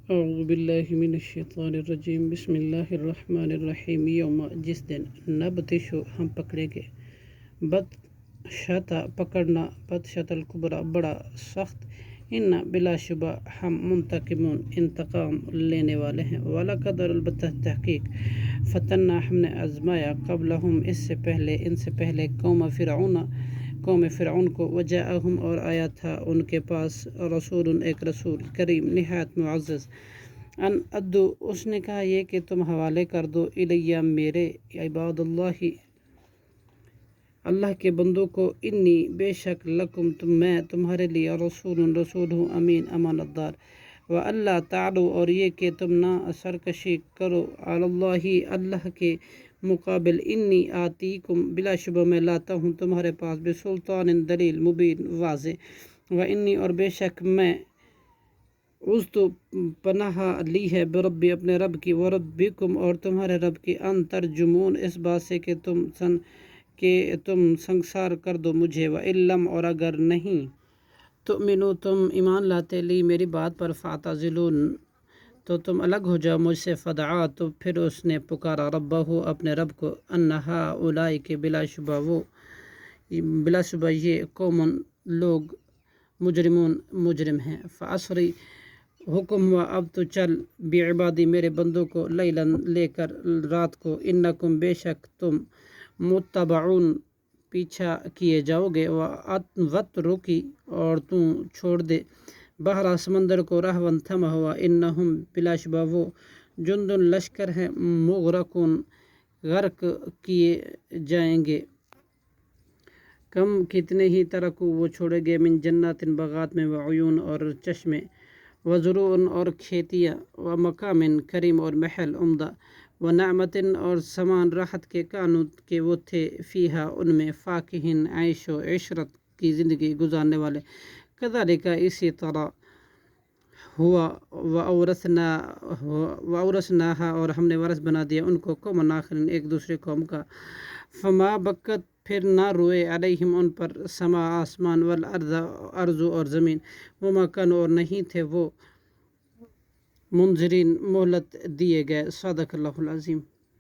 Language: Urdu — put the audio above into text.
اعوذ باللہ من الشیطان الرجیم بسم اللہ الرحمن الرحیم یوم جس دن نبطشو ہم پکڑیں گے بدشتا پکڑنا بدشت الکبریٰ بڑا سخت ان بلا شبہ ہم منتقمون انتقام لینے والے ہیں وَلَقَدْ البتہ تحقیق فتنا ہم نے آزمایا قبلہم اس سے پہلے ان سے پہلے قوم فرعون کو وجاءہم اور آیا تھا ان کے پاس رسول ایک رسول کریم نہایت معزز ان ادو اس نے کہا یہ کہ تم حوالے کر دو الیہ میرے عباد اللہ کے بندوں کو انی بے شک لکم میں تمہارے لیے رسول ہوں امین امانت دار وَأَلَّا تَعْلُوا اور یہ کہ تم نہ سرکشی کرو علی اللہ کے مقابل انی آتیکم بلا شبہ میں لاتا ہوں تمہارے پاس بسلطان دلیل مبین واضح وانی اور بے شک میں عُذْتُ پناہ لی ہے بربی اپنے رب کی وربکم اور تمہارے رب کی ان ترجمون اس بات سے کہ تم سنگسار کر دو مجھے وَإِلَّمْ اور اگر نہیں تؤمنو تم ایمان لاتے لی میری بات پر فاعتزلون تو تم الگ ہو جاؤ مجھ سے فدعا تو پھر اس نے پکارا ربہ اپنے رب کو انہا اولائی کے بلا شبہ یہ قوم لوگ مجرم ہیں فاسری حکم ہوا اب تو چل بعبادی میرے بندوں کو لیلاً لے کر رات کو انکم بے شک تم متبعون پیچھا کیے جاؤ گے وَأَتْ رُکی اور تو چھوڑ دے بحرا سمندر کو رہون تھما ہوا انہم بلا شبہ وہ جندن لشکر ہیں مغرقون غرق کیے جائیں گے کم کتنے ہی ترکو وہ چھوڑے گئے من جنات باغات میں وعیون اور چشمے وزروع اور کھیتیاں ومقام کریم اور محل عمدہ ونعمت اور سامان راحت کے قانوت کے وہ تھے فیہا ان میں فاکہین عیش و عشرت کی زندگی گزارنے والے کذالک اسی طرح ہوا وَأَوْرَثْنَاهَا اور ہم نے ورث بنا دیا ان کو قوم آخرین ایک دوسرے قوم کا فما بکت پھر نہ روئے علیہم ان پر سما آسمان والارض اور زمین وما کانوا اور نہیں تھے وہ منظرین مہلت دیے گئے صدق اللہ العظیم.